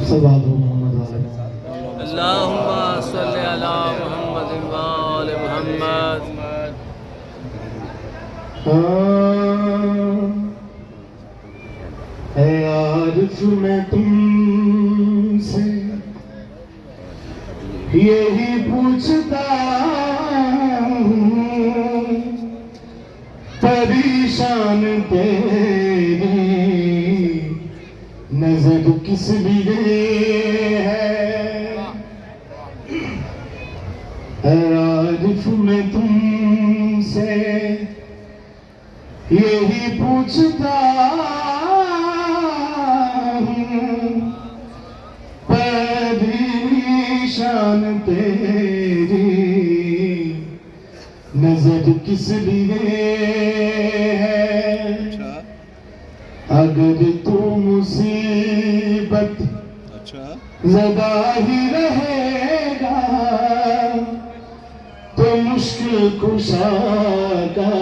सल्लल्लाहु मोहम्मद अल्लाहुम्मा सल्लि अला मुहम्मद व आले मुहम्मद। है आरिफ में तुमसे यही पूछता हूँ, परेशान तेरी नजर किस लिए है आरिफ में तुमसे यही पूछता हूँ, परेशान तेरी नजर किस लिए है। अगर तू मुसीबत ज़दा ही रहेगा तो मुश्किल कुशा का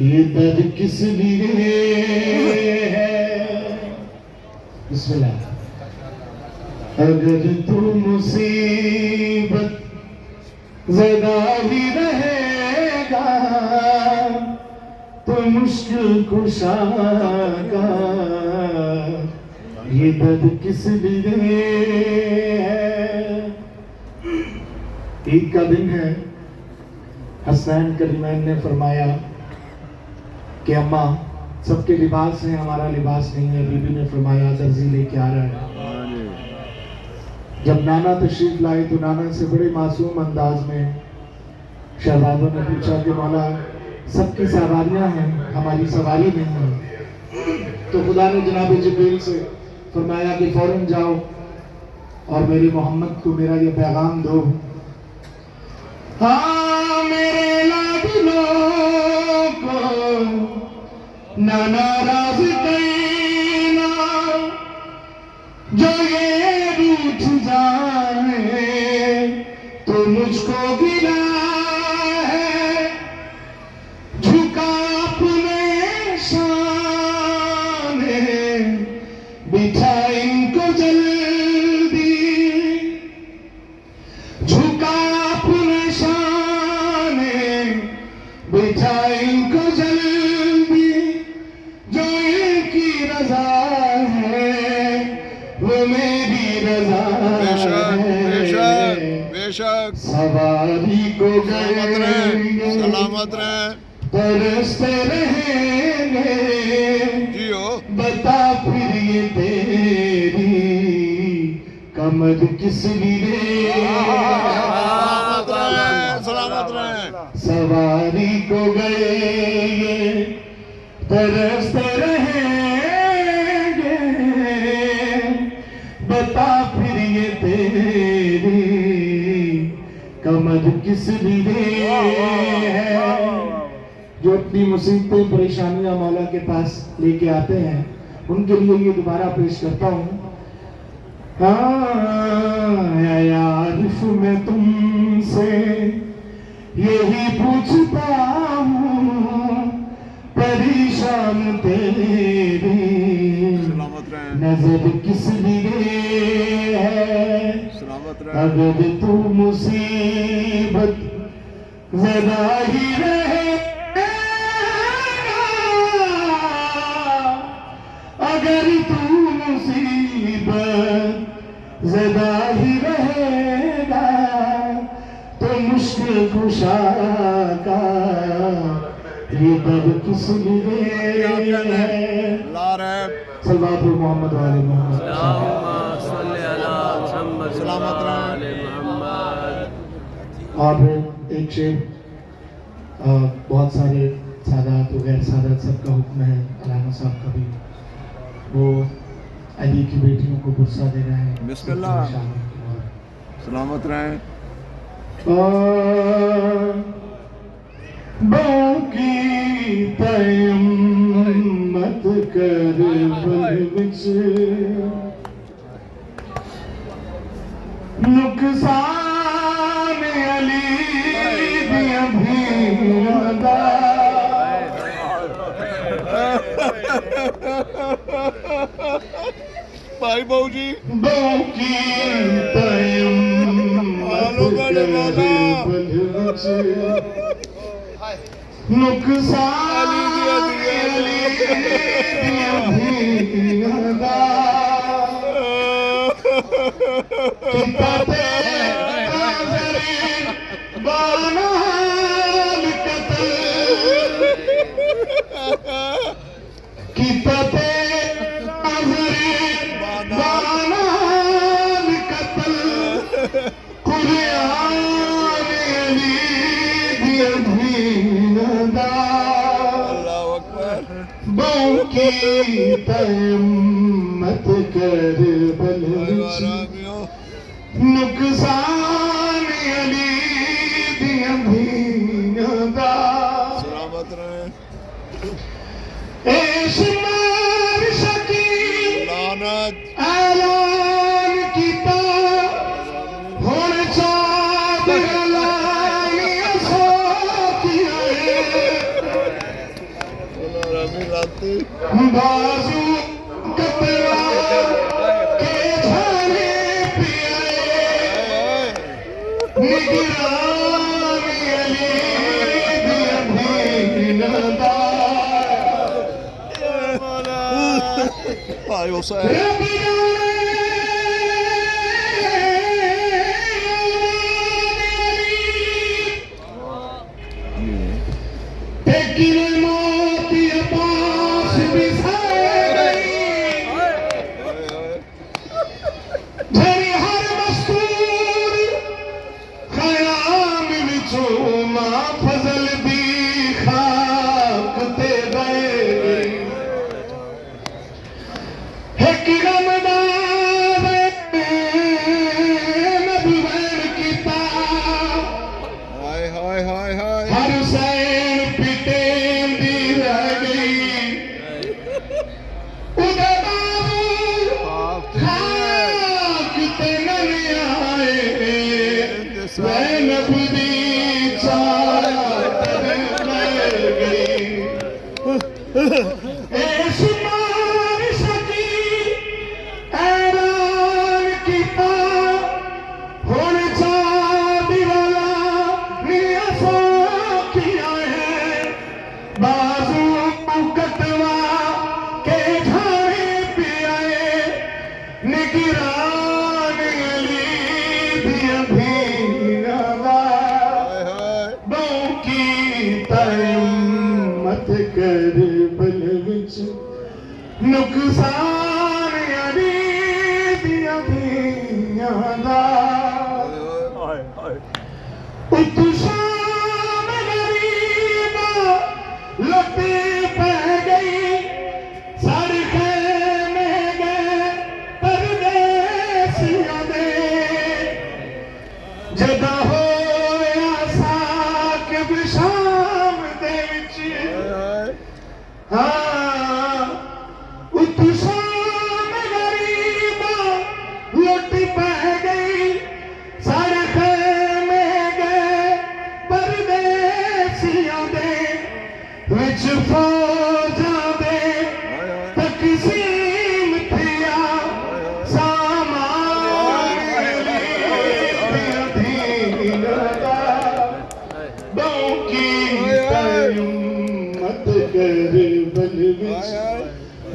ये दर्द किस लिए है। बिस्मिल्लाह। अगर तू मुसीबत ज़दा ही रहेगा तो मुश्किल कुशा का ये दर्द किस लिए है। ईद का दिन है। हसनैन करीमैन ने फरमाया कि अम्मा सबके लिबास हैं, हमारा लिबास नहीं है। बीबी ने फरमाया दर्जी लेके आ रहा है। जब नाना तशरीफ लाए तो नाना से बड़े मासूम अंदाज में शहजादों ने पूछा कि मौला सबकी सवारियां हैं, हमारी सवारी नहीं है। तो खुदा ने जनाब जिब्रील से फरमाया कि फौरन जाओ और मेरे मोहम्मद को मेरा ये पैगाम दो। हाँ मेरे लाडलों को ना नाराज करना, जो ये रूठ जाए तो मुझको गिला है। झुका अपने शाने बिठा इनको जल्दी, झुका अपने शाने बिठा इनको जल्दी। जो इनकी रजा है वो मेरी रजा है। बेशक सवारी को सलामत रहे तरसते रहेंगे। जियो बता फिर ये तेरी कमर किस लिए सलामत रहे। सवारी को गए ये तरसते रहेंगे। बता फिर ये तेरी कमर किस लिए है। जो अपनी मुसीबतें परेशानियां मौला के पास लेके आते हैं उनके लिए ये दोबारा पेश करता हूँ। हाँ यारिफ मैं तुमसे यही पूछता हूँ, परेशान तेरी नजर किस लिए है। अगर तू मुसीबत ज़दा ही रहे, अगर तू मुसीबत ज़दा ही रहेगा तो मुश्किल कुशा का ये दर्द किस लिए है। सल्लल्लाहु मोहम्मद वाले मोहम्मद। सलामत रहे। और एक शेर बहुत सारे सादात और गैर सादात सबका हुक्म है। अलामा साहब का भी वो अली की बेटियों को गुस्सा दे रहे हैं। बिस्मिल्लाह। सलामत रहे। बाकी तयम्मत कर बलविच नुकसान अली दिया भी अदा। भाई बहू जी बहू की आलो गड़े वाला। नुकसान अली दिया अल्लाह अकबर। बहू की तयम्मत कर बल आरामियों नुकसान अली दिया धीया दा सलामत रहे। ऐशमार शकी लानत ऐलान कीता हुण चाँद लानिया सोतिया रमी राती बाजू कतरा के झाने पिए निगरानी अली दिया भीनदा भाई हुसैन रबी तेकिने मोती पास बिसाई झरी हर मस्तूर खयाम विचो मां फजल दी खाक ते गए एक रमदान नबुवैन कीता हाय हाय हाय हाय हर सैन पिटें दी रह गई उदे बाबू खाक ते नन आए वैनब दी चाहत रह गई ऐशमार शकी ऐलान कीता हुण चाँद वाला निया सोखिया है बाजू कटवा के झाड़े पियाए निगरान अली दिया भीनदा हाय हाय बहू की तयम्मत कर बल विच नुकसान अली दिया भीनदा उतु शाम गरीबा लपे पै गई सड़के में गए परदेसियां दे जदा होया साकिब शाम दे विच हाँ उतु शाम गरीबा लुट पै गई सड़के में गए परदेसियां दे विच फौजां दे तकसीम थिया सामान दिया धीनदा बहू की तयम्मत कर बल विच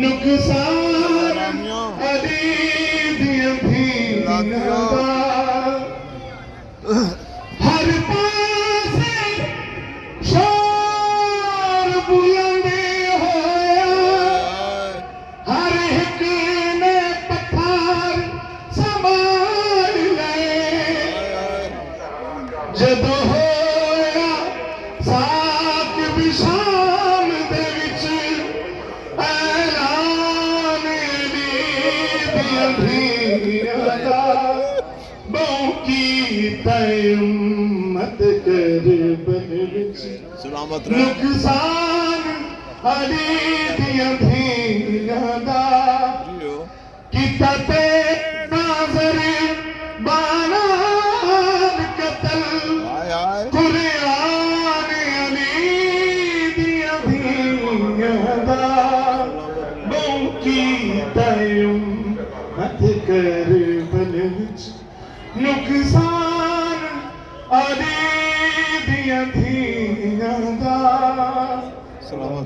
नुकसान अली दिया भीनदा हर पासे शोर बुलंदे होया हर एक ने पत्थर संभाल लए जदों होया साकिब शाम दे विच ऐलान अली दिया भीनदा बहू की तयम्मत कर बल विच सलामत रहे। नुकसान अली दिया भीनदा जियो कीता ते नाज़र बानान कतल हाय हाय कुरान अली दिया भीनदा बहू की तयम्मत हथ कर बल विच नुकसान आदे दिया धीयां दा सलामत